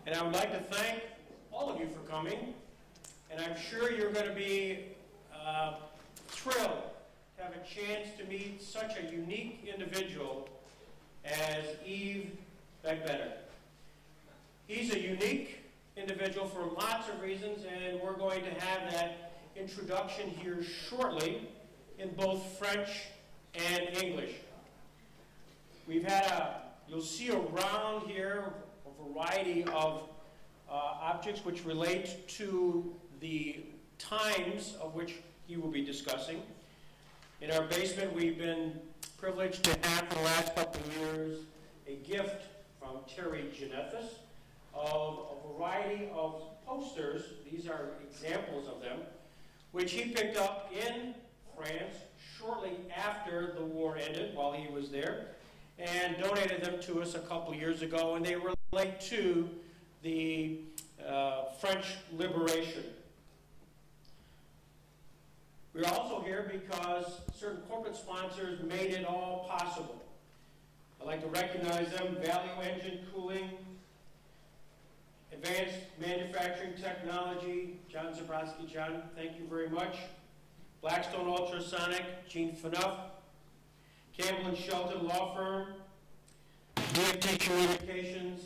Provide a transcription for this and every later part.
And I would like to thank all of you for coming. And I'm sure you're going to be thrilled to have a chance to meet such a unique individual as Yves Beigbeder. He's a unique individual for lots of reasons, and we're going to have that introduction here shortly in both French and English. We've had you'll see around here a variety of objects which relate to the times of which he will be discussing. In our basement, we've been privileged to have for the last couple of years a gift from Terry Genethis of a variety of posters. These are examples of them, which he picked up in France shortly after the war ended, while he was there, and donated them to us a couple years ago, and they relate to the French Liberation. We're also here because certain corporate sponsors made it all possible. I'd like to recognize them: Value Engine Cooling, Advanced Manufacturing Technology, John Zabrowski. John, thank you very much. Blackstone Ultrasonic, Gene Phaneuf, Campbell and Shelton Law Firm, DFT Communications,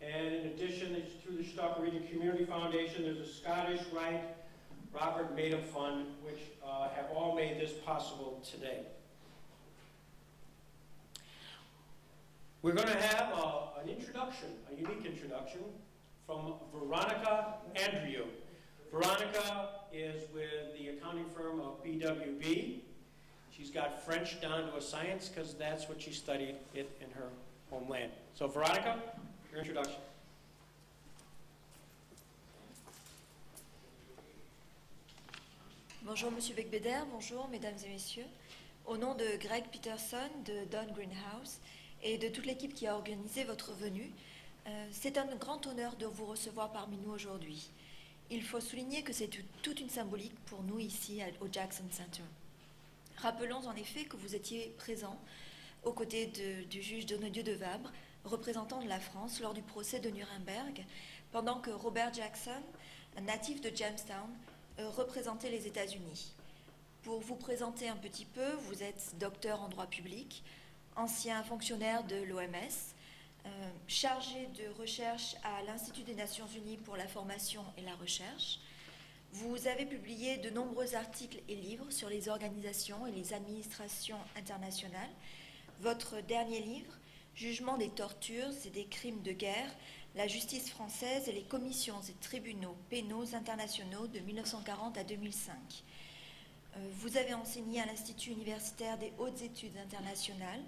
and in addition, through the Stuck Reading Community Foundation, there's a Scottish Rite Robert Maida Fund, which have all made this possible today. We're going to have an introduction, a unique introduction, from Veronica Andrew. Veronica is with the accounting firm of BWB. She's got French down to a science because that's what she studied in her homeland. So Veronica, your introduction. Bonjour Monsieur Beigbeder, bonjour Mesdames et Messieurs. Au nom de Greg Peterson, de Don Greenhouse et de toute l'équipe qui a organisé votre venue, c'est un grand honneur de vous recevoir parmi nous aujourd'hui. Il faut souligner que c'est toute une symbolique pour nous ici au Jackson Center. Rappelons en effet que vous étiez présent aux côtés du juge Donadieu de Vabre, représentant de la France lors du procès de Nuremberg, pendant que Robert Jackson, un natif de Jamestown, représentait les États-Unis. Pour vous présenter un petit peu, vous êtes docteur en droit public, ancien fonctionnaire de l'OMS, chargé de recherche à l'Institut des Nations Unies pour la formation et la recherche. Vous avez publié de nombreux articles et livres sur les organisations et les administrations internationales. Votre dernier livre, Jugement des tortures et des crimes de guerre, la justice française et les commissions et tribunaux pénaux internationaux de 1940 à 2005. Vous avez enseigné à l'Institut universitaire des hautes études internationales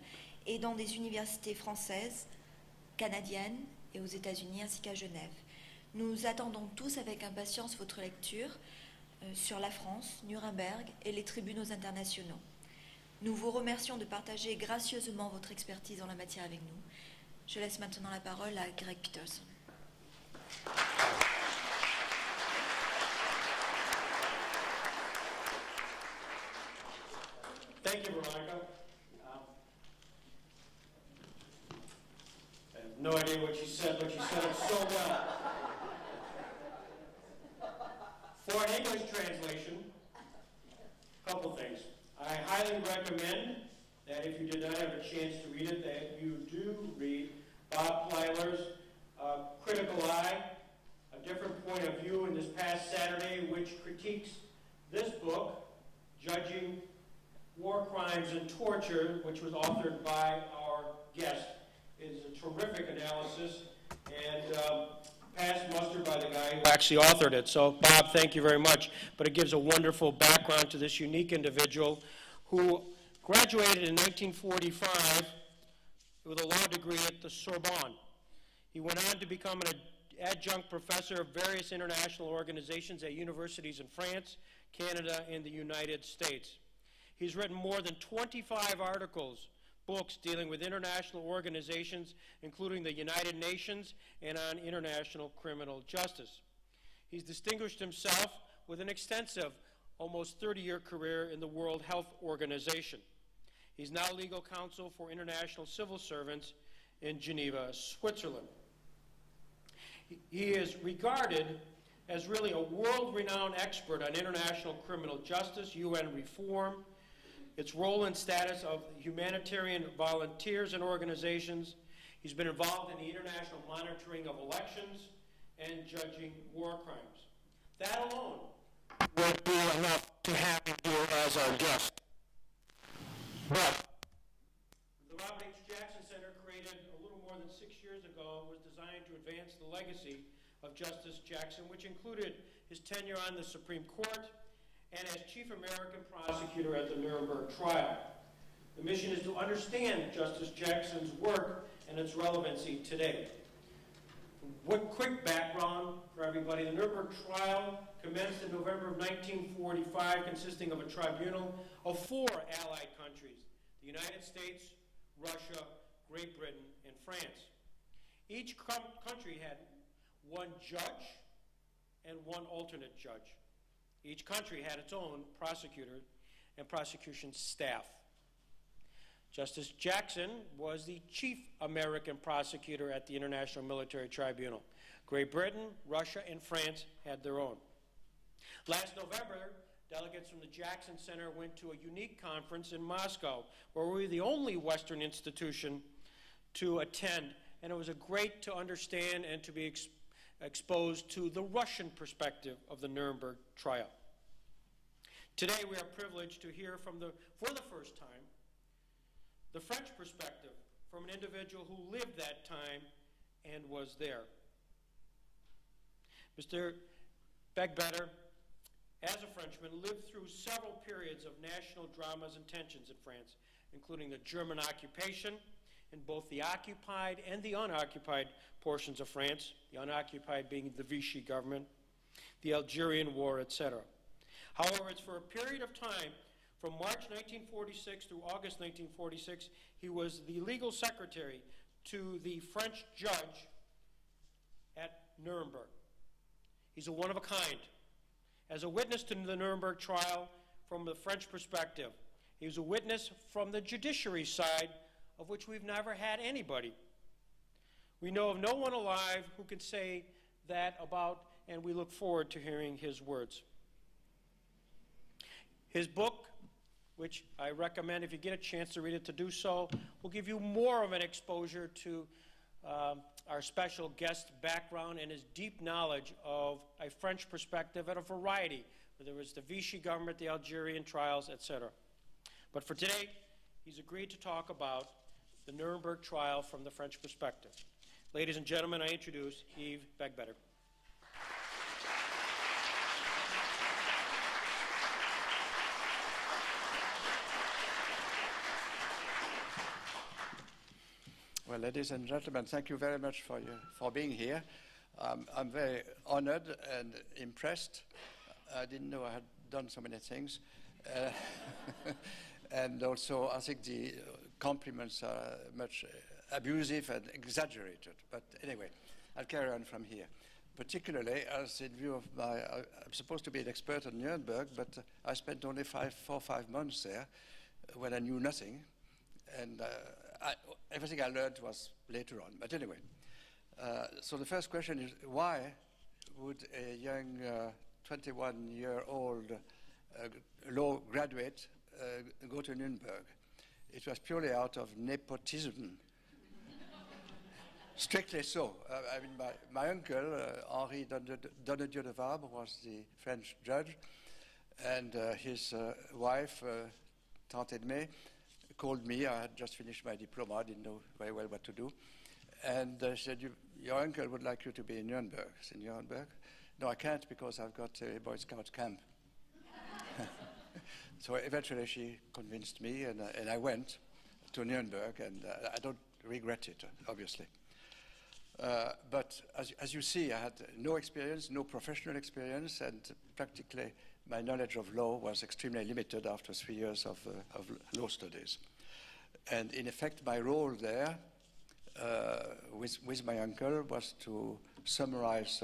et dans des universités françaises, canadiennes et aux États-Unis ainsi qu'à Genève. Nous attendons tous avec impatience votre lecture sur la France, Nuremberg et les tribunaux internationaux. Nous vous remercions de partager gracieusement votre expertise en la matière avec nous. Je laisse maintenant la parole à Greg Peterson. Thank you, Veronica. I have no idea what she said, but she said it so well. For an English translation, a couple things. I highly recommend that if you did not have a chance to read it, that you do read Bob Plyler's Critical Eye, a different point of view in this past Saturday, which critiques this book, Judging War Crimes and Torture, which was authored by our guest. It is a terrific analysis and passed muster by the guy who actually authored it. So, Bob, thank you very much. But it gives a wonderful background to this unique individual who graduated in 1945 with a law degree at the Sorbonne. He went on to become an adjunct professor of various international organizations at universities in France, Canada, and the United States. He's written more than 25 articles, books dealing with international organizations, including the United Nations and on international criminal justice. He's distinguished himself with an extensive, almost 30-year career in the World Health Organization. He's now legal counsel for international civil servants in Geneva, Switzerland. He is regarded as really a world-renowned expert on international criminal justice, UN reform, its role and status of humanitarian volunteers and organizations. He's been involved in the international monitoring of elections and judging war crimes. That alone would be enough to have him here as our guest. But the Robert H. Jackson Center, created a little more than 6 years ago, was designed to advance the legacy of Justice Jackson, which included his tenure on the Supreme Court and as chief American prosecutor at the Nuremberg trial. The mission is to understand Justice Jackson's work and its relevancy today. One quick background for everybody. The Nuremberg trial commenced in November of 1945, consisting of a tribunal of 4 allied countries: the United States, Russia, Great Britain, and France. Each country had one judge and one alternate judge. Each country had its own prosecutor and prosecution staff. Justice Jackson was the chief American prosecutor at the International Military Tribunal. Great Britain, Russia, and France had their own. Last November, delegates from the Jackson Center went to a unique conference in Moscow, where we were the only Western institution to attend, and it was great to understand and to be exposed to the Russian perspective of the Nuremberg trial. Today, we are privileged to hear for the first time, the French perspective from an individual who lived that time and was there. Mr. Beigbeder, as a Frenchman, lived through several periods of national dramas and tensions in France, including the German occupation in both the occupied and the unoccupied portions of France, the unoccupied being the Vichy government, the Algerian War, etc. However, it's for a period of time, from March 1946 through August 1946, he was the legal secretary to the French judge at Nuremberg. He's a one of a kind. As a witness to the Nuremberg trial from the French perspective, he was a witness from the judiciary side, of which we've never had anybody. We know of no one alive who can say that about, and we look forward to hearing his words. His book, which I recommend if you get a chance to read it to do so, will give you more of an exposure to our special guest background and his deep knowledge of a French perspective at a variety, whether it was the Vichy government, the Algerian trials, etc. But for today, he's agreed to talk about the Nuremberg trial from the French perspective. Ladies and gentlemen, I introduce Yves Beigbeder. Well, ladies and gentlemen, thank you very much for being here. I'm very honored and impressed. I didn't know I had done so many things. And also, I think the compliments are much abusive and exaggerated. But anyway, I'll carry on from here. Particularly, as in view of I'm supposed to be an expert on Nuremberg, but I spent only 4 or 5 months there when I knew nothing. And everything I learned was later on. But anyway, so the first question is, why would a young 21-year-old law graduate go to Nuremberg? It was purely out of nepotism. Strictly so. I mean, my uncle, Henri Donnedieu de Vabre, was the French judge, and his wife, Tante Edmé, called me. I had just finished my diploma. I didn't know very well what to do. And she said, your uncle would like you to be in Nuremberg. I said, Nuremberg? No, I can't because I've got a Boy Scout camp. So eventually she convinced me, and I went to Nuremberg, and I don't regret it, obviously. But as you see, I had no experience, no professional experience, and practically my knowledge of law was extremely limited after 3 years of law studies. And in effect, my role there with my uncle was to summarize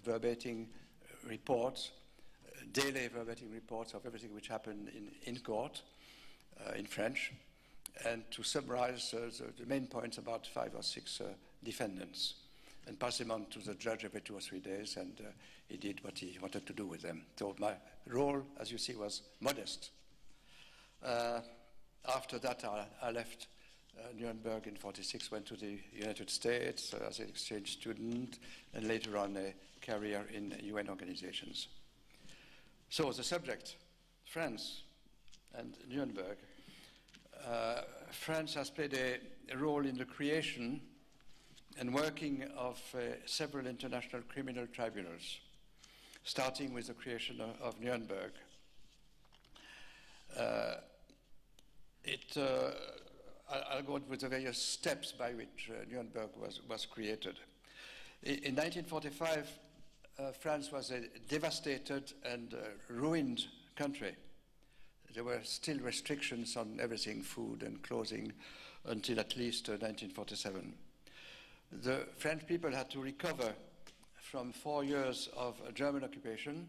verbatim reports, daily verbatim reports of everything which happened in court in French, and to summarize the main points about 5 or 6 defendants. and pass them on to the judge every 2 or 3 days, and he did what he wanted to do with them. So my role, as you see, was modest. After that, I left Nuremberg in 1946, went to the United States as an exchange student, and later on a career in UN organizations. So the subject, France and Nuremberg. France has played a role in the creation and working of several international criminal tribunals, starting with the creation of Nuremberg. I'll go on with the various steps by which Nuremberg was created. In 1945, France was a devastated and ruined country. There were still restrictions on everything, food and clothing, until at least 1947. The French people had to recover from 4 years of German occupation,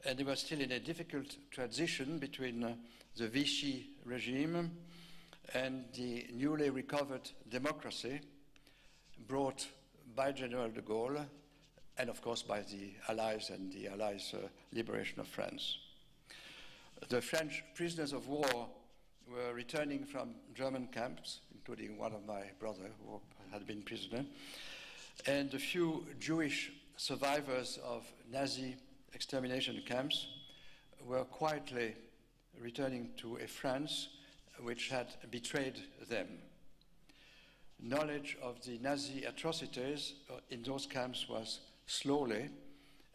and they were still in a difficult transition between the Vichy regime and the newly recovered democracy brought by General de Gaulle and, of course, by the Allies and the Allies' liberation of France. The French prisoners of war were returning from German camps, including one of my brothers who had been prisoner, and a few Jewish survivors of Nazi extermination camps were quietly returning to a France which had betrayed them. Knowledge of the Nazi atrocities in those camps was slowly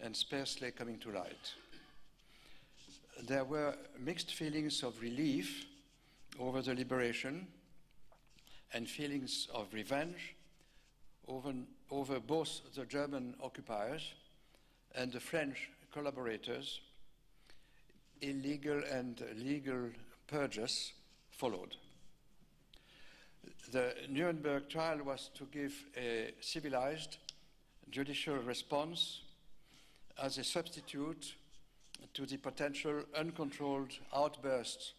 and sparsely coming to light. There were mixed feelings of relief over the liberation and feelings of revenge over both the German occupiers and the French collaborators. Illegal and legal purges followed. The Nuremberg trial was to give a civilized judicial response as a substitute to the potential uncontrolled outbursts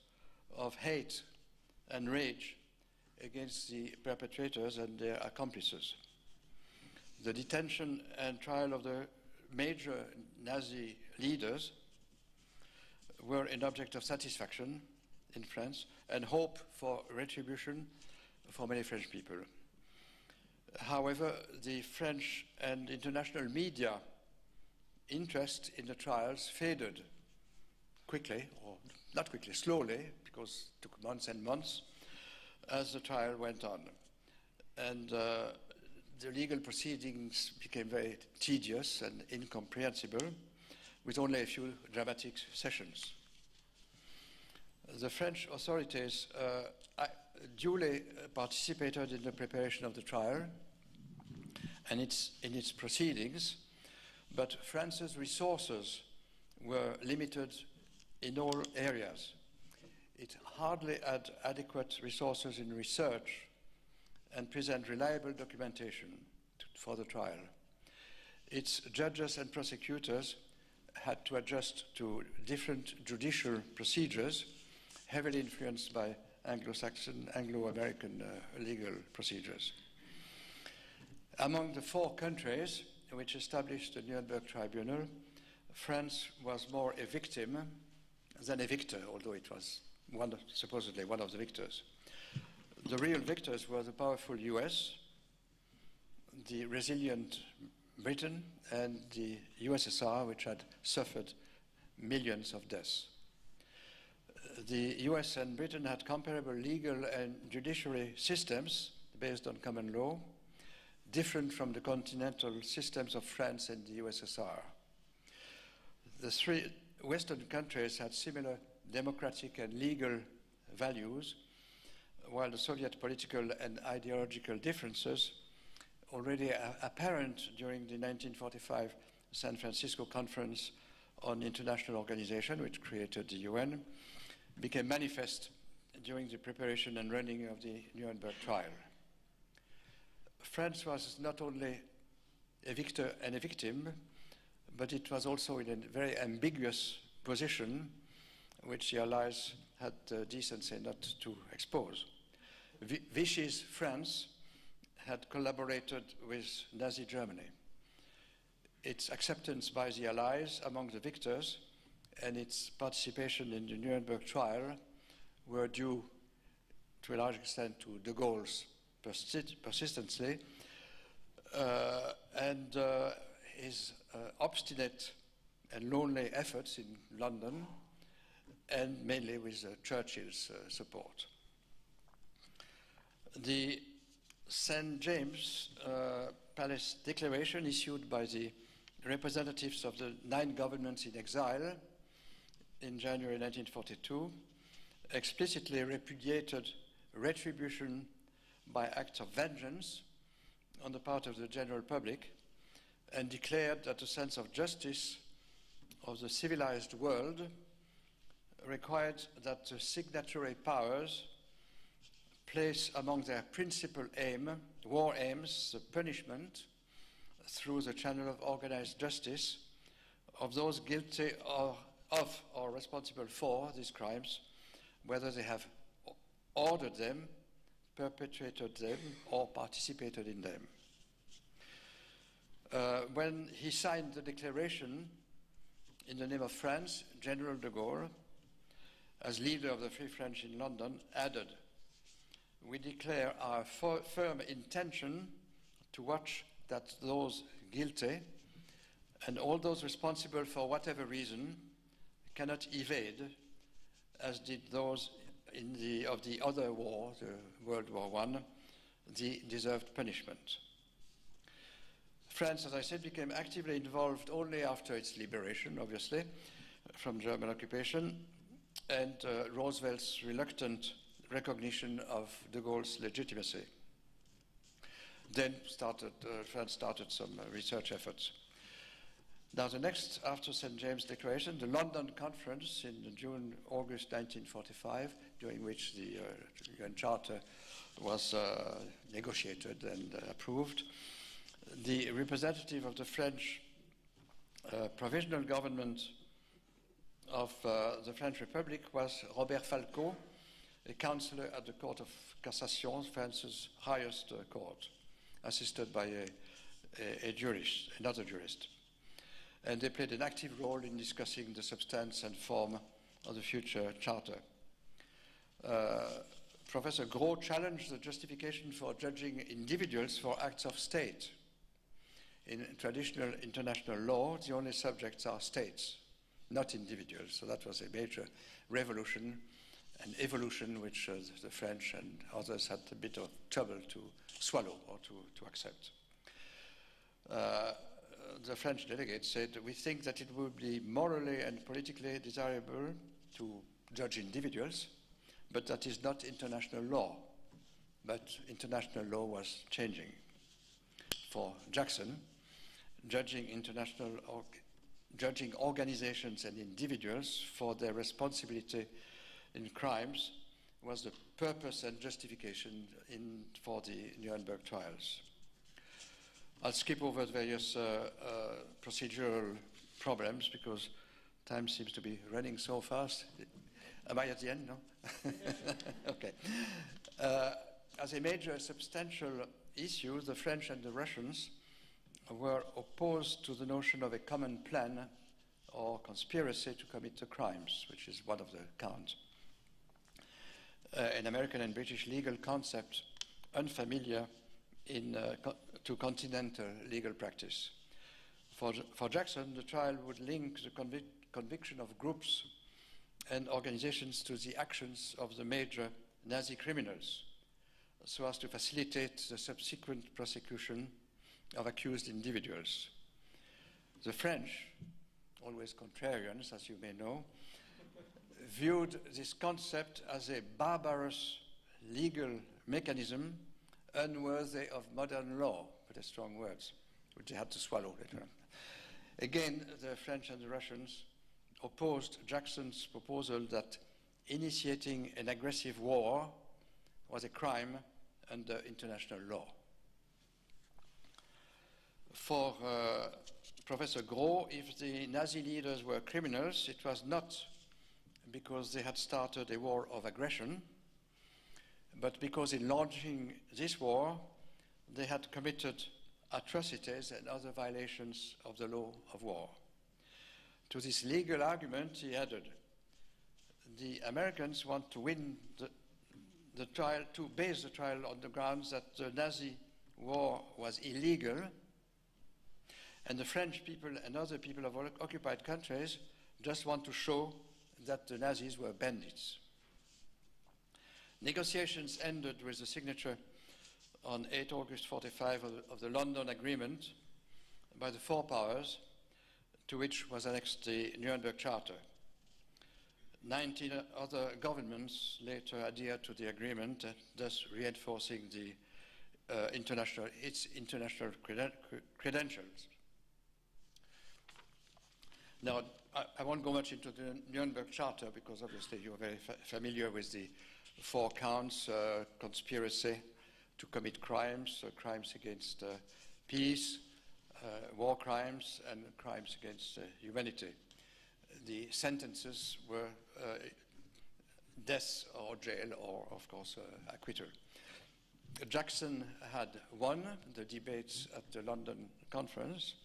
of hate and rage against the perpetrators and their accomplices. The detention and trial of the major Nazi leaders were an object of satisfaction in France and hope for retribution for many French people. However, the French and international media interest in the trials faded quickly, or not quickly, slowly, because it took months and months as the trial went on. And the legal proceedings became very tedious and incomprehensible, with only a few dramatic sessions. The French authorities duly participated in the preparation of the trial and in its proceedings, but France's resources were limited in all areas. It hardly had adequate resources in research and present reliable documentation for the trial. Its judges and prosecutors had to adjust to different judicial procedures, heavily influenced by Anglo-Saxon, Anglo-American legal procedures. Among the 4 countries which established the Nuremberg Tribunal, France was more a victim than a victor, although it was supposedly one of the victors. The real victors were the powerful US, the resilient Britain, and the USSR, which had suffered millions of deaths. The US and Britain had comparable legal and judiciary systems based on common law, different from the continental systems of France and the USSR. The 3 Western countries had similar democratic and legal values, while the Soviet political and ideological differences, already apparent during the 1945 San Francisco Conference on International Organization, which created the UN, became manifest during the preparation and running of the Nuremberg trial. France was not only a victor and a victim, but it was also in a very ambiguous position, which the Allies had decency not to expose. Vichy's France had collaborated with Nazi Germany. Its acceptance by the Allies among the victors and its participation in the Nuremberg trial were due to a large extent to de Gaulle's persistency and his obstinate and lonely efforts in London, and mainly with Churchill's support. The St. James Palace Declaration issued by the representatives of the 9 governments in exile in January 1942 explicitly repudiated retribution by acts of vengeance on the part of the general public and declared that a sense of justice of the civilized world required that the signatory powers place among their principal war aims, the punishment through the channel of organized justice of those guilty of or responsible for these crimes, whether they have ordered them, perpetrated them, or participated in them. When he signed the declaration in the name of France, General de Gaulle, as leader of the Free French in London, added, "We declare our firm intention to watch that those guilty and all those responsible for whatever reason cannot evade, as did those of the other war, the World War I, the deserved punishment." France, as I said, became actively involved only after its liberation, obviously, from German occupation, and Roosevelt's reluctant recognition of de Gaulle's legitimacy. Then France started some research efforts. Now, the next, after St. James' Declaration, the London Conference in June-August 1945, during which the UN Charter was negotiated and approved, the representative of the French provisional government of the French Republic was Robert Falcot, a counselor at the Court of Cassation, France's highest court, assisted by another jurist. And they played an active role in discussing the substance and form of the future charter. Professor Gros challenged the justification for judging individuals for acts of state. In traditional international law, the only subjects are states, not individuals. So that was a major revolution and evolution which the French and others had a bit of trouble to swallow or to accept. The French delegate said, "We think that it would be morally and politically desirable to judge individuals, but that is not international law." But international law was changing. For Jackson, judging organizations and individuals for their responsibility in crimes was the purpose and justification for the Nuremberg trials. I'll skip over the various procedural problems because time seems to be running so fast. Am I at the end? No? Okay. As a major substantial issue, the French and the Russians were opposed to the notion of a common plan or conspiracy to commit the crimes, which is one of the counts. An American and British legal concept unfamiliar to continental legal practice. For Jackson, the trial would link the conviction of groups and organizations to the actions of the major Nazi criminals, so as to facilitate the subsequent prosecution of accused individuals. The French, always contrarians, as you may know, viewed this concept as a barbarous legal mechanism unworthy of modern law, with strong words, which they had to swallow later on. Again, the French and the Russians opposed Jackson's proposal that initiating an aggressive war was a crime under international law. For Professor Gros, if the Nazi leaders were criminals, it was not because they had started a war of aggression, but because in launching this war, they had committed atrocities and other violations of the law of war. To this legal argument, he added, the Americans want to win the trial, to base the trial on the grounds that the Nazi war was illegal, and the French people and other people of occupied countries just want to show that the Nazis were bandits. Negotiations ended with the signature on 8 August 1945 of the London Agreement by the four powers, to which was annexed the Nuremberg Charter. 19 other governments later adhered to the agreement, thus reinforcing its international credentials. Now, I won't go much into the Nuremberg Charter because obviously you're very familiar with the 4 counts, conspiracy to commit crimes, crimes against peace, war crimes, and crimes against humanity. The sentences were death or jail or, of course, acquittal. Jackson had won the debates at the London conference.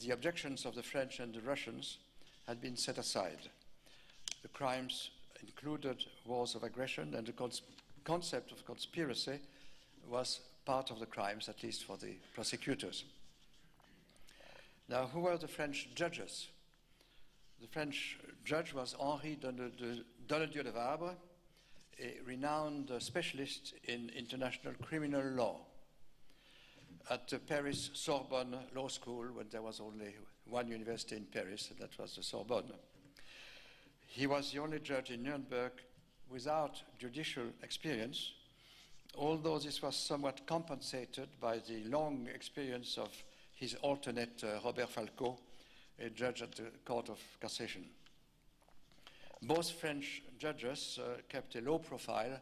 The objections of the French and the Russians had been set aside. The crimes included wars of aggression, and the concept of conspiracy was part of the crimes, at least for the prosecutors. Now, who were the French judges? The French judge was Henri Donnedieu de Vabre, a renowned specialist in international criminal law at the Paris Sorbonne Law School, when there was only one university in Paris, and that was the Sorbonne. He was the only judge in Nuremberg without judicial experience, although this was somewhat compensated by the long experience of his alternate, Robert Falco, a judge at the Court of Cassation. Both French judges kept a low profile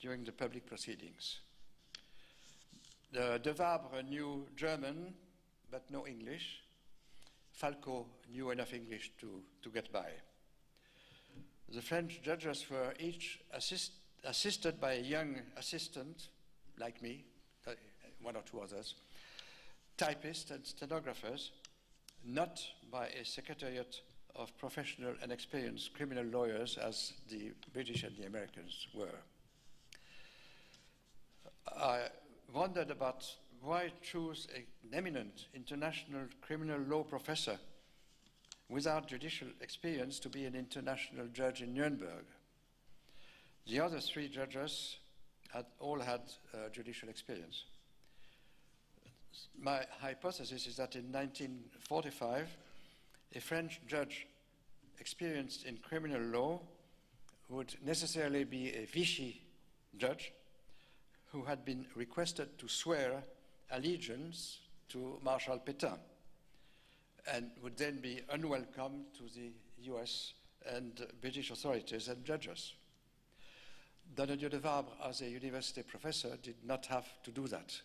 during the public proceedings. De Vabre knew German, but no English. Falco knew enough English to get by. The French judges were each assisted by a young assistant, like me, 1 or 2 others, typists and stenographers, not by a secretariat of professional and experienced criminal lawyers as the British and the Americans were. I wondered about why choose an eminent international criminal law professor without judicial experience to be an international judge in Nuremberg. The other 3 judges all had judicial experience. My hypothesis is that in 1945, a French judge experienced in criminal law would necessarily be a Vichy judge who had been requested to swear allegiance to Marshal Pétain and would then be unwelcome to the US and British authorities and judges. Donnedieu de Vabre, as a university professor, did not have to do that,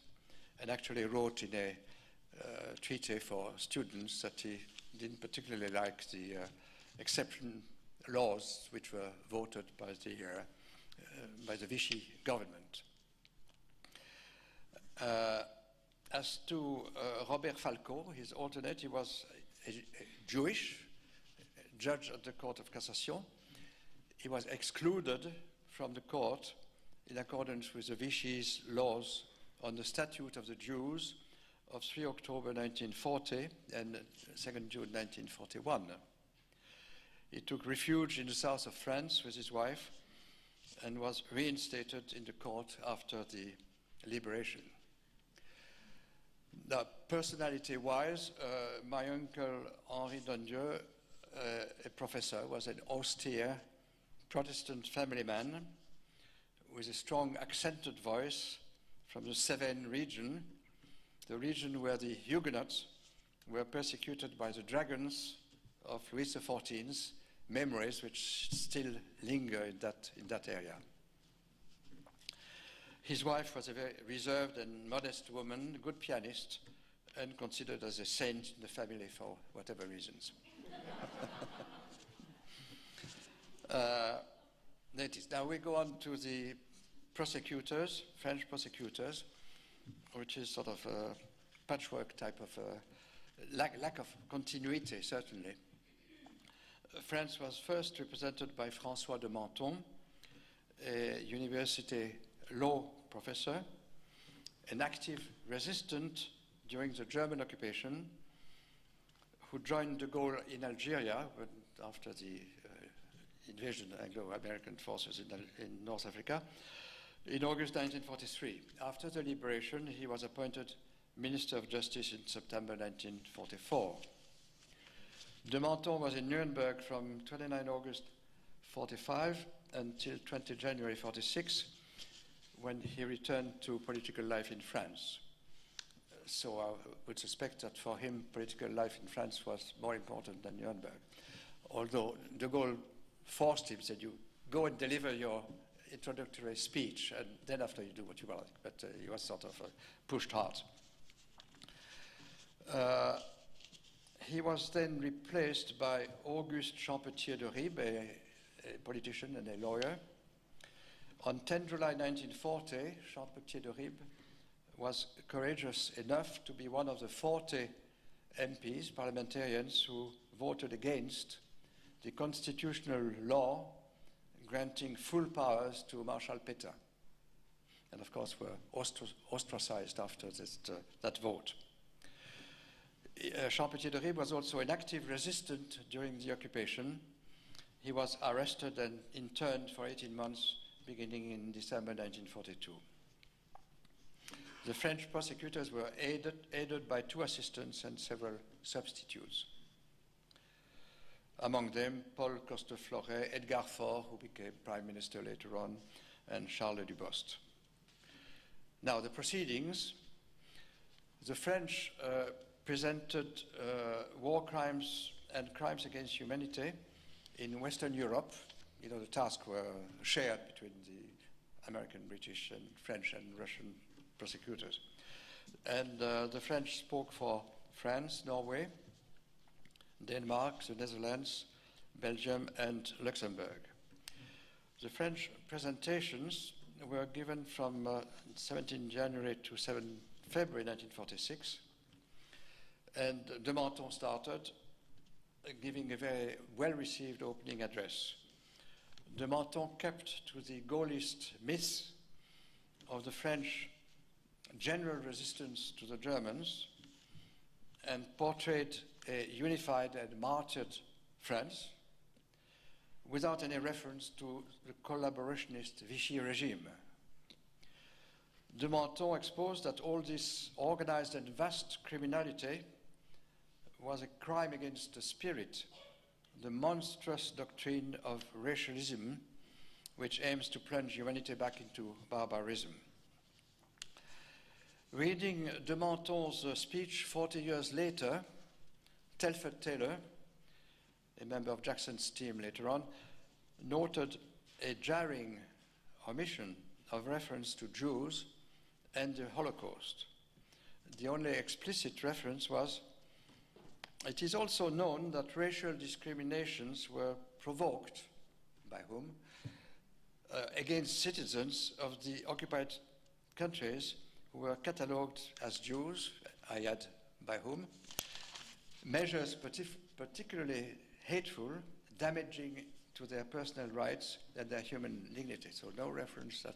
and actually wrote in a treaty for students that he didn't particularly like the exception laws which were voted by the Vichy government. As to Robert Falco, his alternate, he was a Jewish judge at the Court of Cassation. He was excluded from the court in accordance with the Vichy's laws on the Statute of the Jews of 3 October 1940 and 2nd June 1941. He took refuge in the south of France with his wife and was reinstated in the court after the liberation. Now, personality-wise, my uncle Henri Donnedieu, a professor, was an austere Protestant family man with a strong accented voice from the Cévennes region, the region where the Huguenots were persecuted by the dragons of Louis XIV's memories, which still linger in that area. His wife was a very reserved and modest woman, good pianist, and considered as a saint in the family for whatever reasons. Now we go on to the prosecutors, French prosecutors. which is sort of a patchwork type of lack of continuity, certainly. France was first represented by François de Menthon, a university law professor, an active resistant during the German occupation, who joined de Gaulle in Algeria after the invasion of Anglo-American forces in North Africa in August 1943. After the liberation, he was appointed Minister of Justice in September 1944. De Menthon was in Nuremberg from 29 August 45 until 20 January 46, when he returned to political life in France. So I would suspect that for him, political life in France was more important than Nuremberg. Although de Gaulle forced him, said, you go and deliver your introductory speech, and then after you do what you want. But he was sort of pushed hard. He was then replaced by Auguste Champetier de Ribes, a politician and a lawyer. On 10 July 1940, Champetier de Ribes was courageous enough to be one of the 40 MPs, parliamentarians, who voted against the constitutional law granting full powers to Marshal Pétain, and of course were ostracized after that vote. Champetier de Ribes was also an active resistant during the occupation. He was arrested and interned for 18 months, beginning in December 1942. The French prosecutors were aided by 2 assistants and several substitutes. Among them, Paul Costefloret, Edgar Faure, who became Prime Minister later on, and Charles Dubost. Now, the proceedings. The French presented war crimes and crimes against humanity in Western Europe. You know, the tasks were shared between the American, British, and French and Russian prosecutors. And the French spoke for France, Norway, Denmark, the Netherlands, Belgium, and Luxembourg. The French presentations were given from 17 January to 7 February 1946, and de Menthon started giving a very well-received opening address. De Menthon kept to the Gaullist myth of the French general resistance to the Germans and portrayed a unified and martyred France without any reference to the collaborationist Vichy regime. De Menthon exposed that all this organized and vast criminality was a crime against the spirit, the monstrous doctrine of racialism, which aims to plunge humanity back into barbarism. Reading de Menthon's speech 40 years later, Telford Taylor, a member of Jackson's team later on, noted a jarring omission of reference to Jews and the Holocaust. The only explicit reference was, "It is also known that racial discriminations were provoked," by whom? Against citizens of the occupied countries who were catalogued as Jews, I add, by whom? Measures particularly hateful, damaging to their personal rights and their human dignity. So no reference that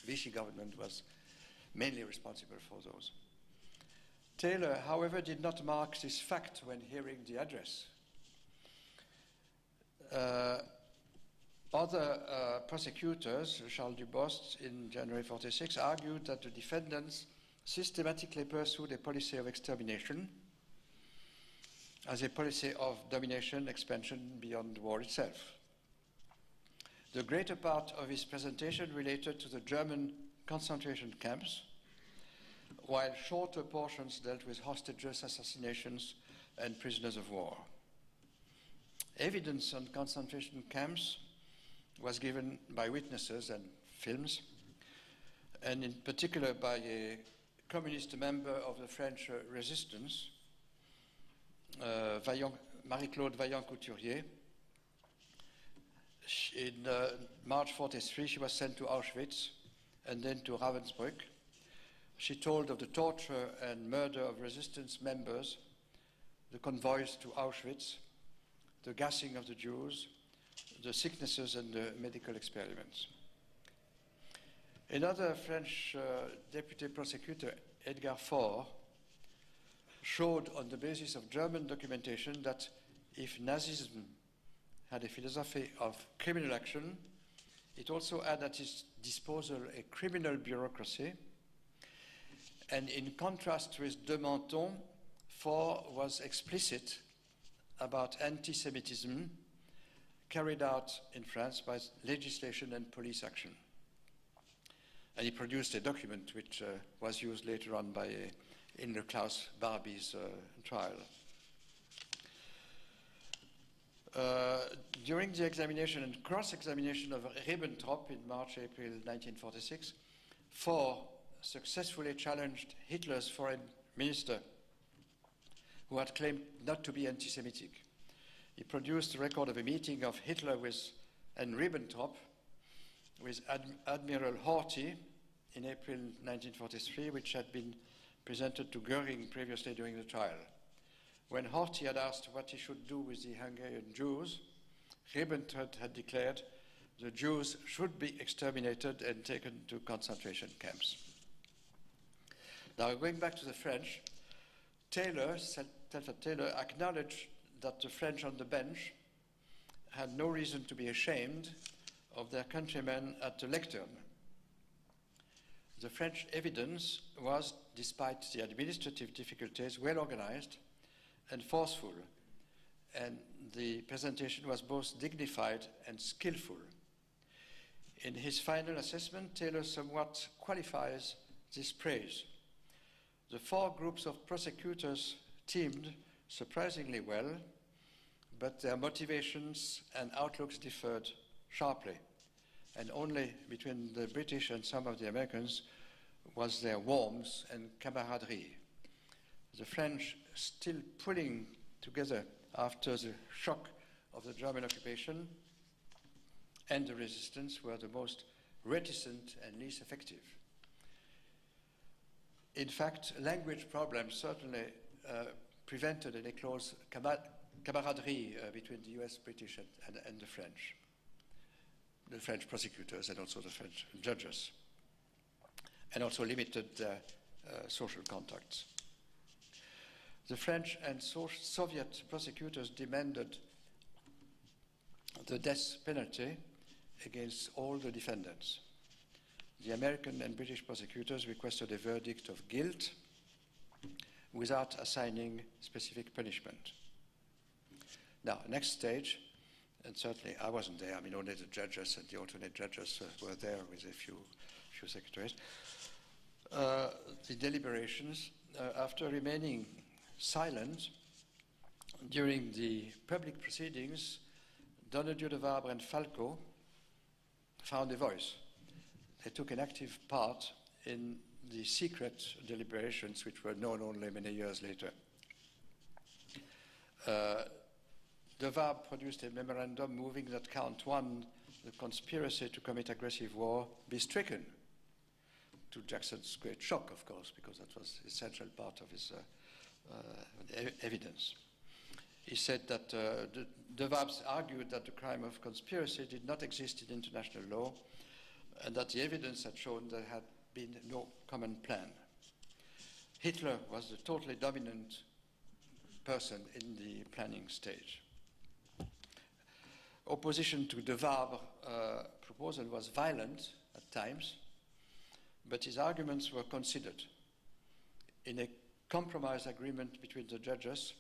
Vichy government was mainly responsible for those. Taylor, however, did not mark this fact when hearing the address. Other prosecutors, Charles Dubost in January 46, argued that the defendants systematically pursued a policy of extermination as a policy of domination, expansion beyond war itself. The greater part of his presentation related to the German concentration camps, while shorter portions dealt with hostages, assassinations, and prisoners of war. Evidence on concentration camps was given by witnesses and films, and in particular by a communist member of the French resistance, Marie-Claude Vaillant-Couturier. In March 43, she was sent to Auschwitz and then to Ravensbrück. She told of the torture and murder of resistance members, the convoys to Auschwitz, the gassing of the Jews, the sicknesses and the medical experiments. Another French deputy prosecutor, Edgar Faure, showed on the basis of German documentation that if Nazism had a philosophy of criminal action, it also had at its disposal a criminal bureaucracy. And in contrast with de Menthon, Faure was explicit about anti-Semitism carried out in France by legislation and police action. And he produced a document which was used later on by in Klaus Barbie's trial. During the examination and cross-examination of Ribbentrop in March-April 1946, Faure successfully challenged Hitler's foreign minister, who had claimed not to be anti-Semitic. He produced a record of a meeting of Hitler and Ribbentrop with Admiral Horthy in April 1943, which had been presented to Göring previously during the trial. When Horthy had asked what he should do with the Hungarian Jews, Ribbentrop had declared the Jews should be exterminated and taken to concentration camps. Now, going back to the French, Telford Taylor acknowledged that the French on the bench had no reason to be ashamed of their countrymen at the lectern. The French evidence was, despite the administrative difficulties, well organized and forceful, and the presentation was both dignified and skillful. In his final assessment, Taylor somewhat qualifies this praise. The 4 groups of prosecutors teamed surprisingly well, but their motivations and outlooks differed sharply, and only between the British and some of the Americans was there warmth and camaraderie. The French, still pulling together after the shock of the German occupation and the resistance, were the most reticent and least effective. In fact, language problems certainly prevented any close camaraderie between the US, British, and the French prosecutors and also the French judges, and also limited social contacts. The French and Soviet prosecutors demanded the death penalty against all the defendants. The American and British prosecutors requested a verdict of guilt without assigning specific punishment. Now, next stage, and certainly I wasn't there, I mean only the judges and the alternate judges were there with a few secretaries. The deliberations, after remaining silent during the public proceedings, Donadieu de Vabre and Falco found a voice. They took an active part in the secret deliberations, which were known only many years later. De Vabre produced a memorandum moving that count 1, the conspiracy to commit aggressive war, be stricken, to Jackson's great shock, of course, because that was an essential part of his evidence. He said that de Vabre argued that the crime of conspiracy did not exist in international law, and that the evidence had shown there had been no common plan. Hitler was the totally dominant person in the planning stage. Opposition to de Vabre proposal was violent at times, but his arguments were considered. In a compromise agreement between the judges,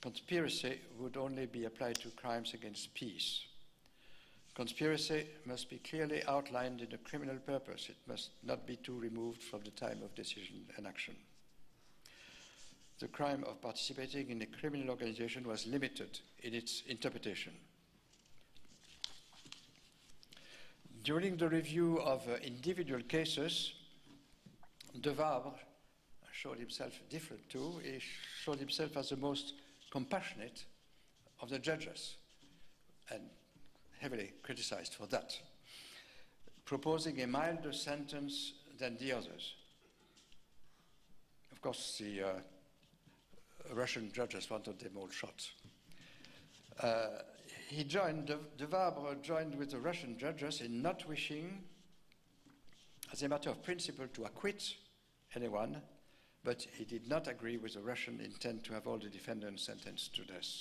conspiracy would only be applied to crimes against peace. Conspiracy must be clearly outlined in a criminal purpose. It must not be too removed from the time of decision and action. The crime of participating in a criminal organization was limited in its interpretation. During the review of individual cases, de Vabre showed himself different too. He showed himself as the most compassionate of the judges, and heavily criticized for that, proposing a milder sentence than the others. Of course, the Russian judges wanted them all shot. De Vabre joined with the Russian judges in not wishing, as a matter of principle, to acquit anyone, but he did not agree with the Russian intent to have all the defendants sentenced to death.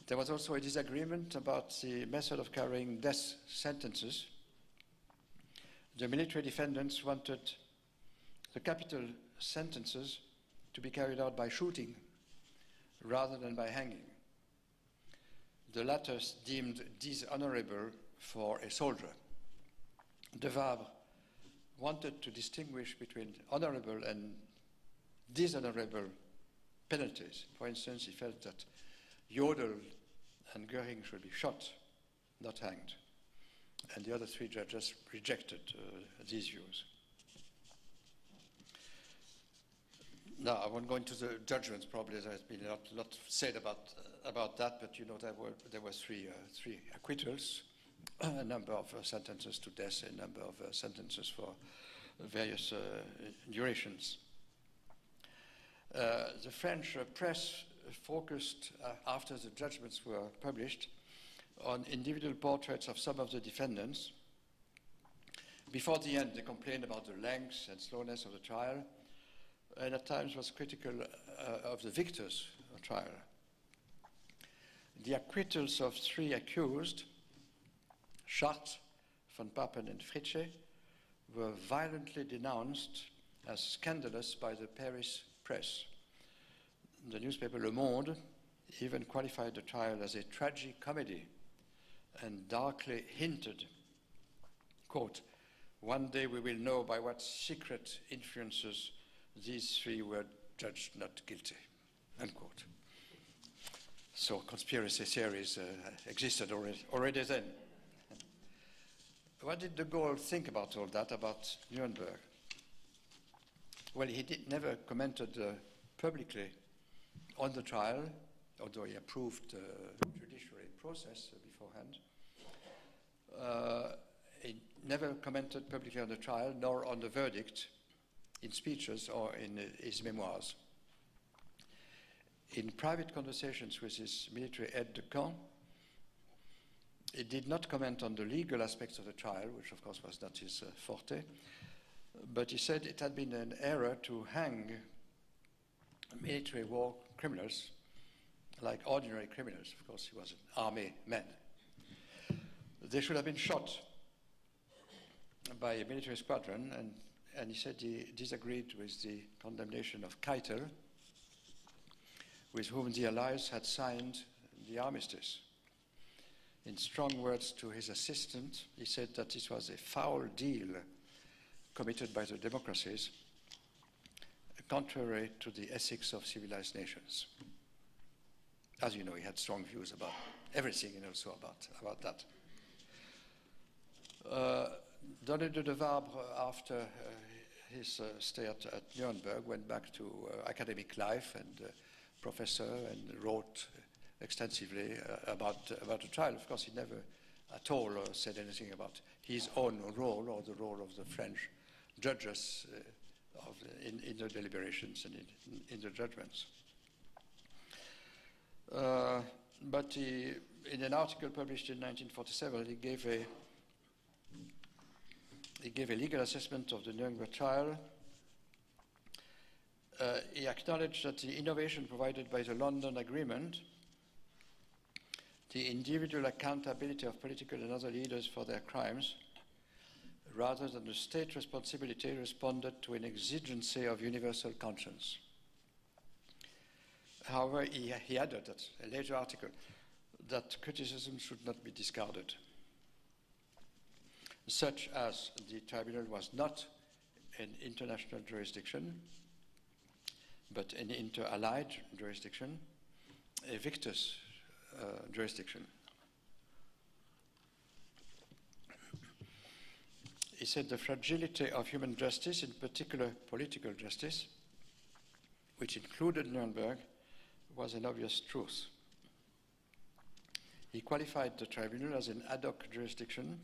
There was also a disagreement about the method of carrying death sentences. The military defendants wanted the capital sentences to be carried out by shooting rather than by hanging. The latter deemed dishonorable for a soldier. De Vabre wanted to distinguish between honorable and dishonorable penalties. For instance, he felt that Jodl and Göring should be shot, not hanged. And the other three judges rejected these views. Now, I won't go into the judgments. Probably there has been a lot said about that, but you know there were three acquittals, a number of sentences to death, a number of sentences for various durations. The French press focused, after the judgments were published, on individual portraits of some of the defendants. Before the end, they complained about the length and slowness of the trial, and at times was critical of the victors of trial. The acquittals of three accused, Chartres, Von Papen, and Fritzsche, were violently denounced as scandalous by the Paris press. The newspaper Le Monde even qualified the trial as a tragicomedy and darkly hinted, quote, "One day we will know by what secret influences these three were judged not guilty," unquote. So conspiracy theories existed already then. What did de Gaulle think about all that, about Nuremberg? Well, he never commented publicly on the trial, although he approved the judiciary process beforehand. He never commented publicly on the trial, nor on the verdict in speeches or in his memoirs. In private conversations with his military aide de camp, he did not comment on the legal aspects of the trial, which of course was not his forte, but he said it had been an error to hang military war criminals like ordinary criminals. Of course, he was an army man. They should have been shot by a military squadron, and he said he disagreed with the condemnation of Keitel, with whom the Allies had signed the armistice. In strong words to his assistant, he said that this was a foul deal committed by the democracies, contrary to the ethics of civilized nations. As you know, he had strong views about everything and also about that. Donné de Vabre, after his stay at Nuremberg, went back to academic life and professor, and wrote extensively about the trial. Of course, he never at all said anything about his own role or the role of the French judges in the deliberations and in the judgments. But in an article published in 1947, he gave a legal assessment of the Nuremberg trial. He acknowledged that the innovation provided by the London Agreement, the individual accountability of political and other leaders for their crimes, rather than the state responsibility, responded to an exigency of universal conscience. However, he added that, a later article, that criticism should not be discarded, such as the tribunal was not an international jurisdiction, but an inter-allied jurisdiction, a victor's jurisdiction. He said the fragility of human justice, in particular political justice, which included Nuremberg, was an obvious truth. He qualified the tribunal as an ad hoc jurisdiction,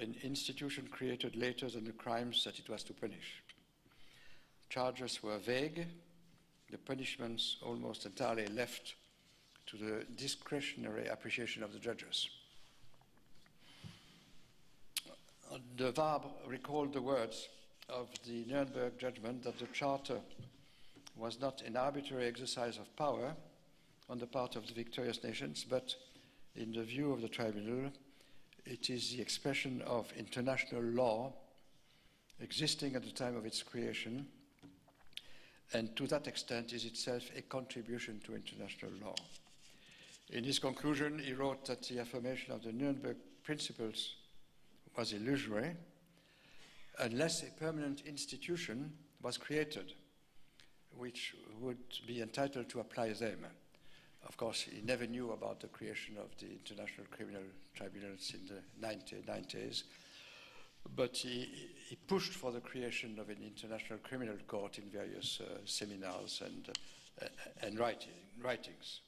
an institution created later than the crimes that it was to punish. charges were vague, the punishments almost entirely left to the discretionary appreciation of the judges. De Waal recalled the words of the Nuremberg judgment that the charter was not an arbitrary exercise of power on the part of the victorious nations, but in the view of the tribunal, it is the expression of international law existing at the time of its creation, and to that extent is itself a contribution to international law. In his conclusion, he wrote that the affirmation of the Nuremberg principles was illusory unless a permanent institution was created which would be entitled to apply them. Of course, he never knew about the creation of the International Criminal Tribunals in the 1990s, but he pushed for the creation of an International Criminal Court in various seminars and writings.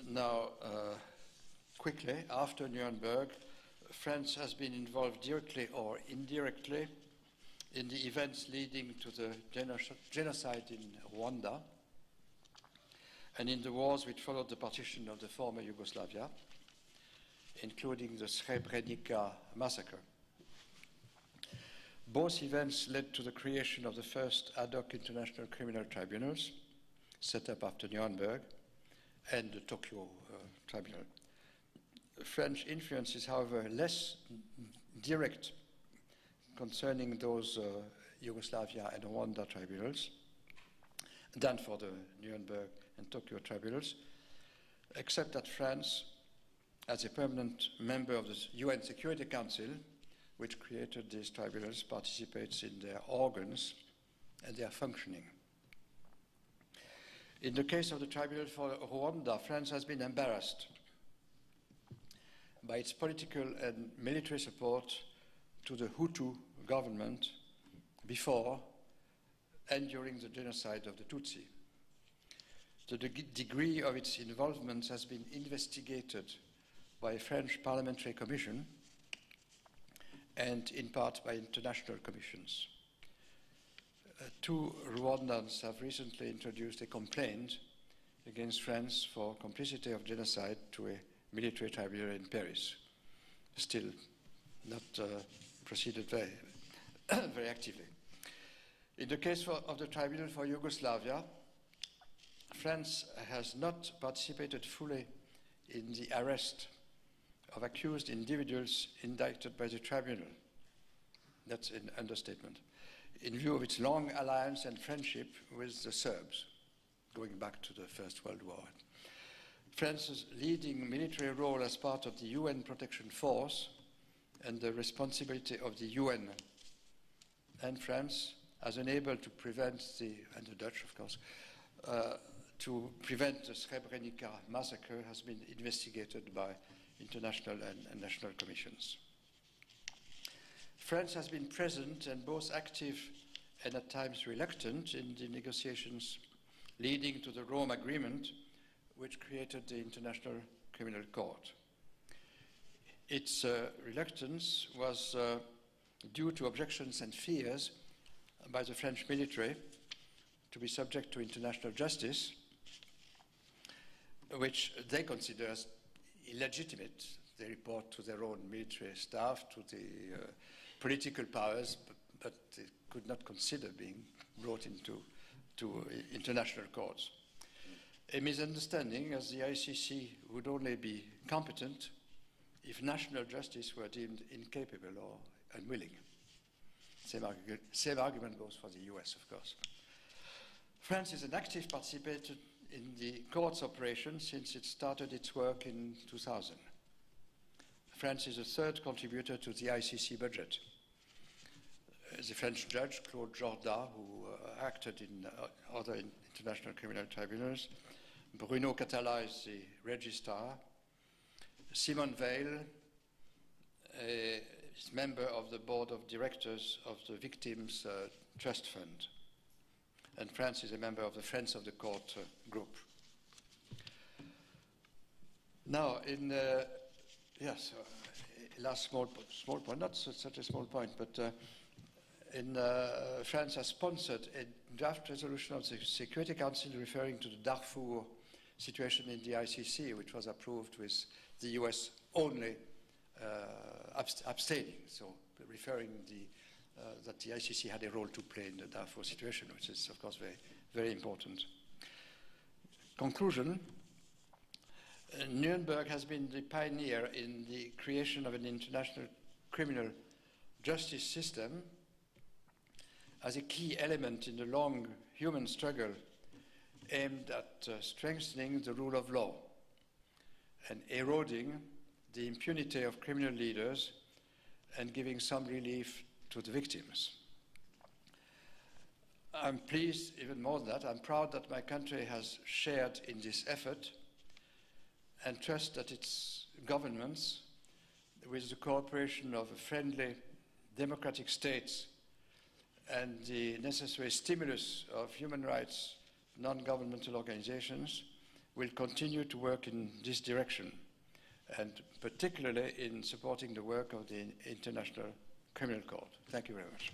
Now, quickly, after Nuremberg, France has been involved directly or indirectly in the events leading to the genocide in Rwanda and in the wars which followed the partition of the former Yugoslavia, including the Srebrenica massacre. Both events led to the creation of the first ad hoc international criminal tribunals set up after Nuremberg and the Tokyo Tribunal. French influence is, however, less direct concerning those Yugoslavia and Rwanda tribunals than for the Nuremberg and Tokyo tribunals, except that France, as a permanent member of the UN Security Council, which created these tribunals, participates in their organs and their functioning. In the case of the tribunal for Rwanda, France has been embarrassed by its political and military support to the Hutu government before and during the genocide of the Tutsi. The degree of its involvement has been investigated by a French parliamentary commission and in part by international commissions. Two Rwandans have recently introduced a complaint against France for complicity of genocide to a military tribunal in Paris, still not proceeded very, very actively. In the case of the Tribunal for Yugoslavia, France has not participated fully in the arrest of accused individuals indicted by the tribunal. That's an understatement. In view of its long alliance and friendship with the Serbs, going back to the First World War. France's leading military role as part of the UN Protection Force and the responsibility of the UN and France has enabled to prevent and the Dutch of course, to prevent the Srebrenica massacre has been investigated by international and national commissions. France has been present and both active and at times reluctant in the negotiations leading to the Rome Agreement, which created the International Criminal Court. Its reluctance was due to objections and fears by the French military to be subject to international justice, which they consider as illegitimate. They report to their own military staff, to the political powers, but they could not consider being brought into international courts. A misunderstanding, as the ICC would only be competent if national justice were deemed incapable or unwilling. Same argument goes for the US, of course. France is an active participant in the court's operation since it started its work in 2000. France is a third contributor to the ICC budget. The French judge, Claude Jorda, who acted in other international criminal tribunals, Bruno Catala is the registrar, Simone Veil is member of the board of directors of the Victims Trust Fund, and France is a member of the Friends of the Court group. Now, last small point, not such a small point, but France has sponsored a draft resolution of the Security Council referring to the Darfur situation in the ICC, which was approved with the US only abstaining, so referring that the ICC had a role to play in the Darfur situation, which is, of course, very, very important. Conclusion, Nuremberg has been the pioneer in the creation of an international criminal justice system as a key element in the long human struggle aimed at strengthening the rule of law and eroding the impunity of criminal leaders and giving some relief to the victims. I'm pleased, even more than that, I'm proud that my country has shared in this effort and trust that its governments, with the cooperation of friendly democratic states and the necessary stimulus of human rights non-governmental organizations, will continue to work in this direction, and particularly in supporting the work of the International Criminal Court. Thank you very much.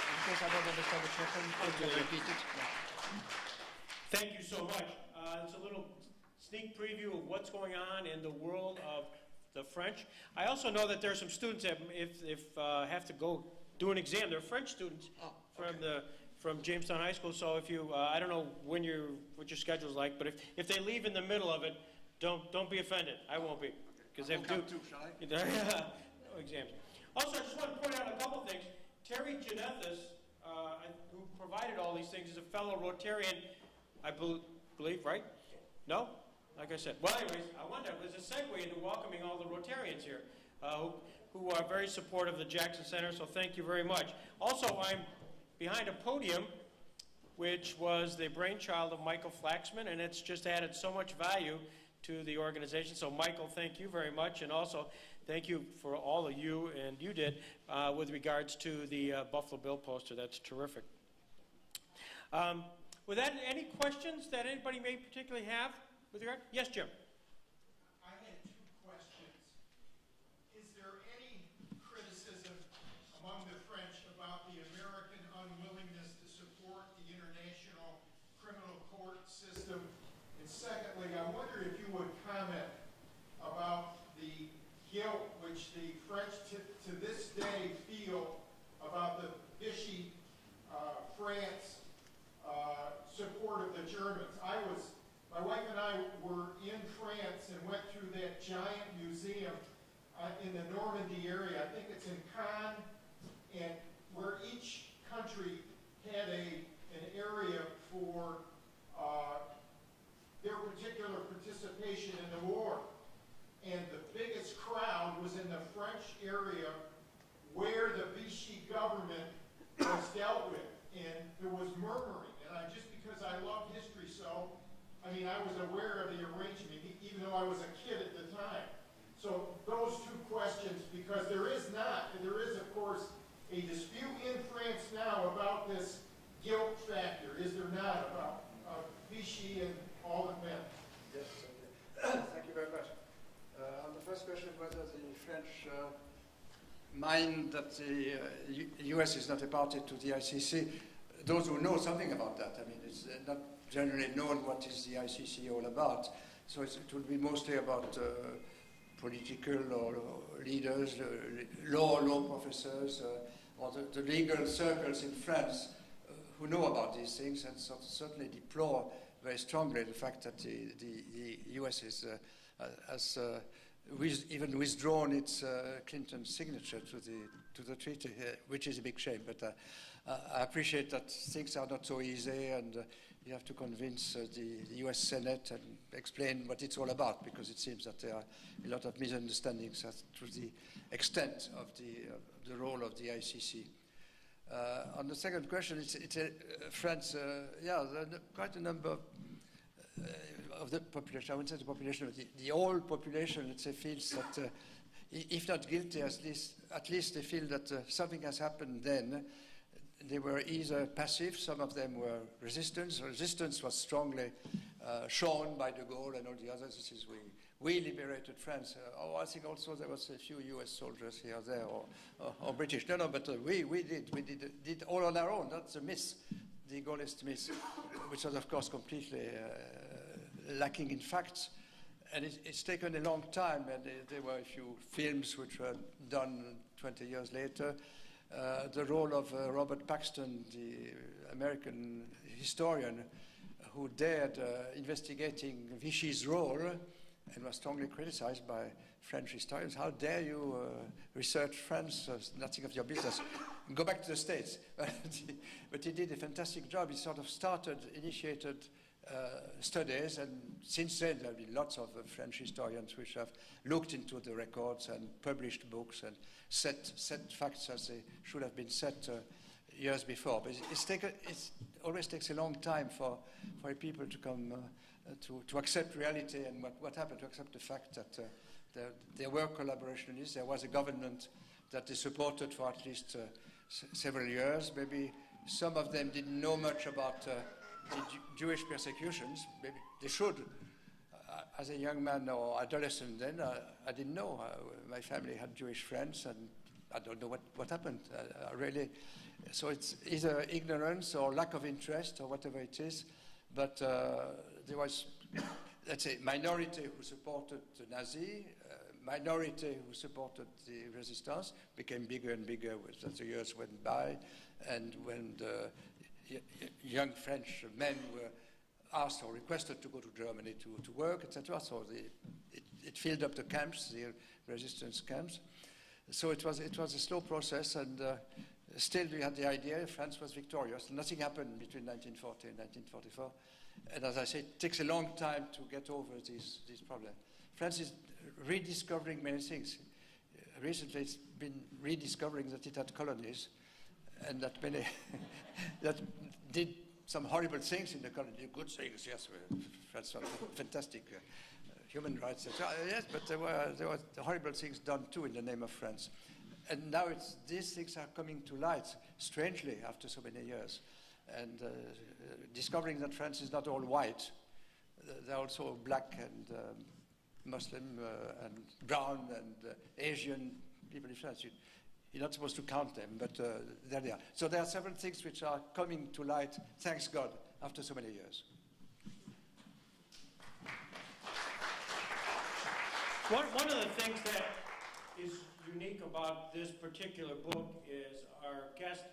In case I don't understand the question, I can repeat it. Thank you so much. It's a little sneak preview of what's going on in the world of the French. I also know that there are some students that have to go do an exam. They're French students from Jamestown High School. So if you, I don't know what your schedule's like, but if they leave in the middle of it, don't be offended. I won't be, because they have to do no exams. Also, I just want to point out a couple things. Terry Janethis, who provided all these things, is a fellow Rotarian, I believe, right? No? Like I said. Well, anyways, I wonder, it was a segue into welcoming all the Rotarians here, who are very supportive of the Jackson Center, so thank you very much. Also, I'm behind a podium, which was the brainchild of Michael Flaxman, and it's just added so much value to the organization. So, Michael, thank you very much, and also thank you for all of you, and you did, with regards to the Buffalo Bill poster. That's terrific. With that, any questions that anybody may particularly have with regard? Yes, Jim. I had two questions. Is there any criticism among the French about the American unwillingness to support the international criminal court system? And secondly, I wonder if you would comment about the guilt which the French to this day feel about the Vichy France support of the Germans. My wife and I were in France and went through that giant museum in the Normandy area. I think it's in Cannes, and where each country had an area for their particular participation in the war. And the biggest crowd was in the French area where the Vichy government was dealt with. And there was murmuring. And just because I love history so, I mean, I was aware of the arrangement, even though I was a kid at the time. So those two questions, because there is, of course, a dispute in France now about this guilt factor, is there not, about Vichy and all it meant? Yes, thank you very much. On the first question, whether the French mind that the US is not a party to the ICC, those who know something about that, I mean, it's not generally known what is the ICC all about. So it will be mostly about political or leaders, law professors, or the legal circles in France who know about these things, and certainly deplore very strongly the fact that the US has even withdrawn its Clinton signature to the treaty, which is a big shame. But I appreciate that things are not so easy, and you have to convince the US Senate and explain what it's all about, because it seems that there are a lot of misunderstandings as to the extent of the role of the ICC. On the second question, it's France, there are quite a number of the population, I wouldn't say the population, but the whole population, let's say, feels that, if not guilty, at least they feel that something has happened then. They were either passive, some of them were resistance. Resistance was strongly shown by de Gaulle and all the others. This is we liberated France. I think also there was a few US soldiers here or there, or British. No, but we did all on our own. That's a myth, the Gaullist myth, which was of course completely lacking in facts. And it's taken a long time, and there were a few films which were done 20 years later. The role of Robert Paxton, the American historian, who dared investigating Vichy's role and was strongly criticized by French historians. How dare you research France? Nothing of your business. Go back to the States. But he did a fantastic job. He sort of initiated studies, and since then there have been lots of French historians which have looked into the records and published books and set facts as they should have been set years before. But it always takes a long time for people to come to accept reality and what happened, to accept the fact that there were collaborationists. There was a government that they supported for at least several years. Maybe some of them didn't know much about the Jewish persecutions. Maybe they should. As a young man or adolescent then, I didn't know. My family had Jewish friends, and I don't know what happened. Really. So it's either ignorance or lack of interest or whatever it is. But there was, let's say, minority who supported the Nazi, minority who supported the resistance, became bigger and bigger as the years went by, and when the young French men were asked or requested to go to Germany to work, etc. So it filled up the camps, the resistance camps. So it was a slow process, and still we had the idea France was victorious. Nothing happened between 1940 and 1944. And as I say, it takes a long time to get over this problem. France is rediscovering many things. Recently it's been rediscovering that it had colonies, and that many that did some horrible things in the colony. Good things, yes. France was fantastic, human rights, etc. Yes, but there were horrible things done too in the name of France. And now these things are coming to light, strangely, after so many years. And discovering that France is not all white. There are also black and Muslim and brown and Asian people in France. You're not supposed to count them, but there they are. So there are several things which are coming to light, thanks God, after so many years. One of the things that is unique about this particular book is our guest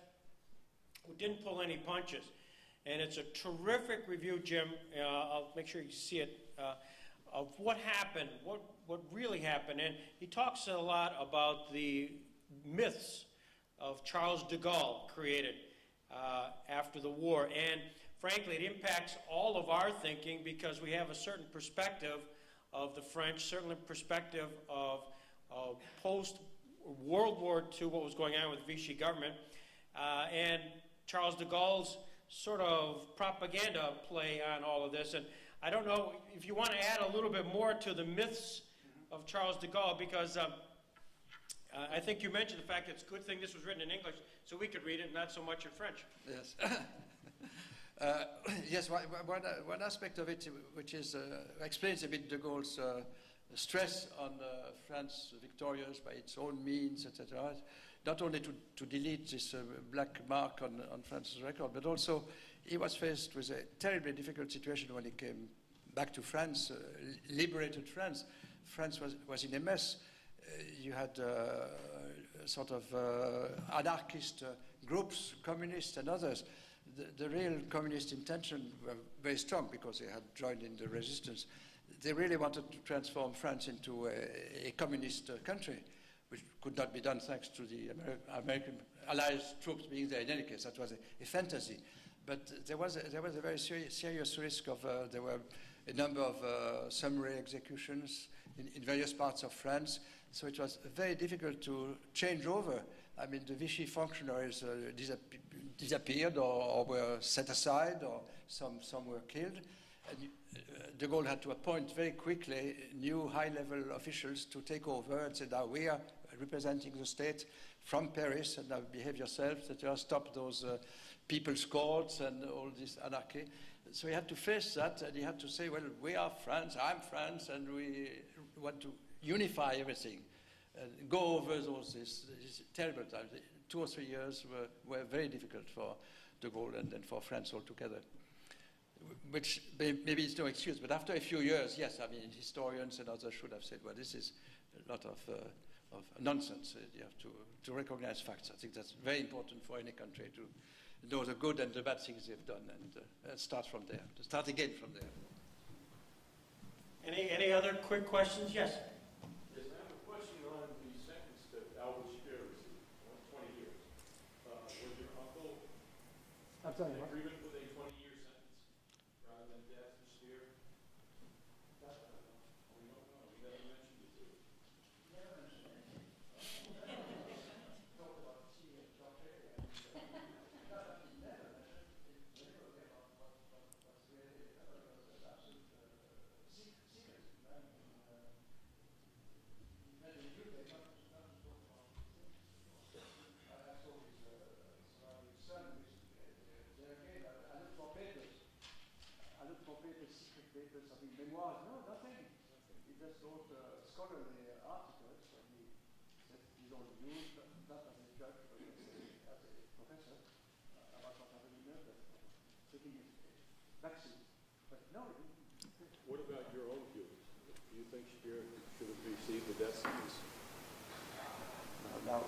who didn't pull any punches. And it's a terrific review, Jim. I'll make sure you see it, of what happened, what really happened. And he talks a lot about the myths of Charles de Gaulle created after the war. And frankly, it impacts all of our thinking because we have a certain perspective of the French, certainly perspective of post-World War II, what was going on with the Vichy government, and Charles de Gaulle's sort of propaganda play on all of this. And I don't know if you want to add a little bit more to the myths of Charles de Gaulle, because I think you mentioned the fact that it's a good thing this was written in English so we could read it and not so much in French. Yes. Yes, one aspect of it which explains a bit de Gaulle's stress on France victorious by its own means, etc. Not only to delete this black mark on France's record, but also he was faced with a terribly difficult situation when he came back to France, liberated France. France was in a mess. You had sort of anarchist groups, communists and others. The real communist intention were very strong because they had joined in the resistance. They really wanted to transform France into a communist country, which could not be done thanks to the American Allies troops being there in any case. That was a fantasy. But there was a very serious risk of, there were a number of summary executions in various parts of France. So it was very difficult to change over. I mean, the Vichy functionaries disappeared or were set aside, or some were killed. And de Gaulle had to appoint very quickly new high-level officials to take over and say, now we are representing the state from Paris, and now behave yourselves, stop those people's courts and all this anarchy. So he had to face that, and he had to say, well, we are France, I'm France, and we want to unify everything. Go over these terrible times. 2 or 3 years were very difficult for de Gaulle and for France altogether, which maybe is no excuse. But after a few years, yes, I mean, historians and others should have said, well, this is a lot of nonsense. You have to recognize facts. I think that's very important for any country to know the good and the bad things they've done and start from there, to start again from there. Any other quick questions? Yes? Yes, I have a question on the sentence that Albert Speer received, 20 years. Was your uncle in agreement with a 20-year sentence rather than death for Speer? We don't know. We never mentioned it to him. Papers, I think memoirs, no, nothing. He just wrote scholarly articles, and he said he's only used, not as a judge, but as a professor, about what happened in Nuremberg, taking vaccines. But no, What about your own views? Do you think Speer should have received the death sentence? now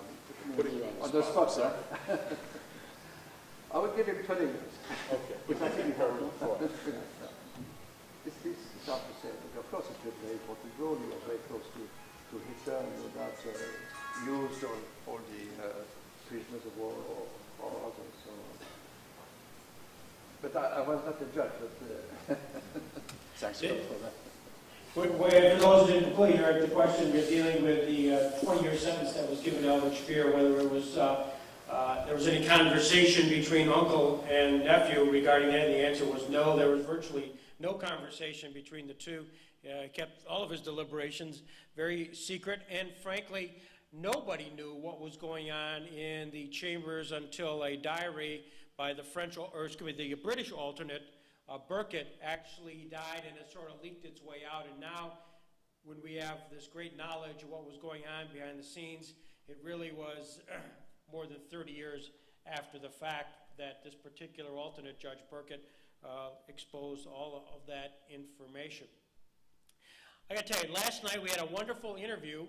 Putting you on the spot, sir. I would give him 20 years. Okay. Which I think he has. This is hard to say, but of course it played a very important role. He was very close to Hitler, and that used all the prisoners of war or others. So. But I was not a judge, but thanks for that. For those who didn't fully hear the question, you're dealing with the 20-year sentence that was given to Albert Speer, whether it was there was any conversation between uncle and nephew regarding that, and the answer was no. There was virtually no conversation between the two. He kept all of his deliberations very secret, and frankly, nobody knew what was going on in the chambers until a diary by the the British alternate, Burkitt, actually died, and it sort of leaked its way out. And now, when we have this great knowledge of what was going on behind the scenes, it really was more than 30 years after the fact that this particular alternate, Judge Burkitt, exposed all of that information. I got to tell you, last night we had a wonderful interview,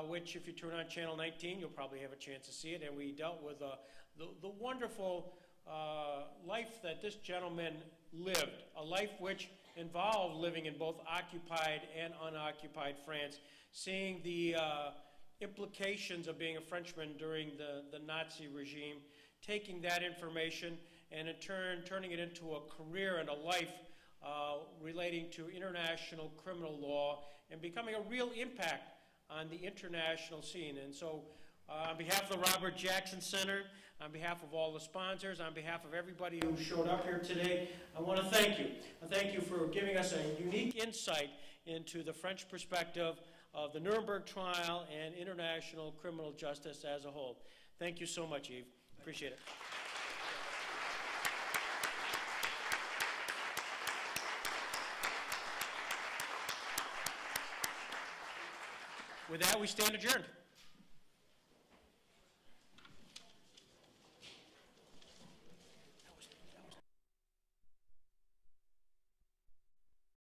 which if you turn on Channel 19, you'll probably have a chance to see it, and we dealt with the wonderful life that this gentleman lived, a life which involved living in both occupied and unoccupied France, seeing the implications of being a Frenchman during the Nazi regime, taking that information and in turn turning it into a career and a life relating to international criminal law and becoming a real impact on the international scene. And so on behalf of the Robert Jackson Center, on behalf of all the sponsors, on behalf of everybody who showed up here today, I want to thank you. I thank you for giving us a unique insight into the French perspective of the Nuremberg trial and international criminal justice as a whole. Thank you so much, Yves. Appreciate it. With that, we stand adjourned.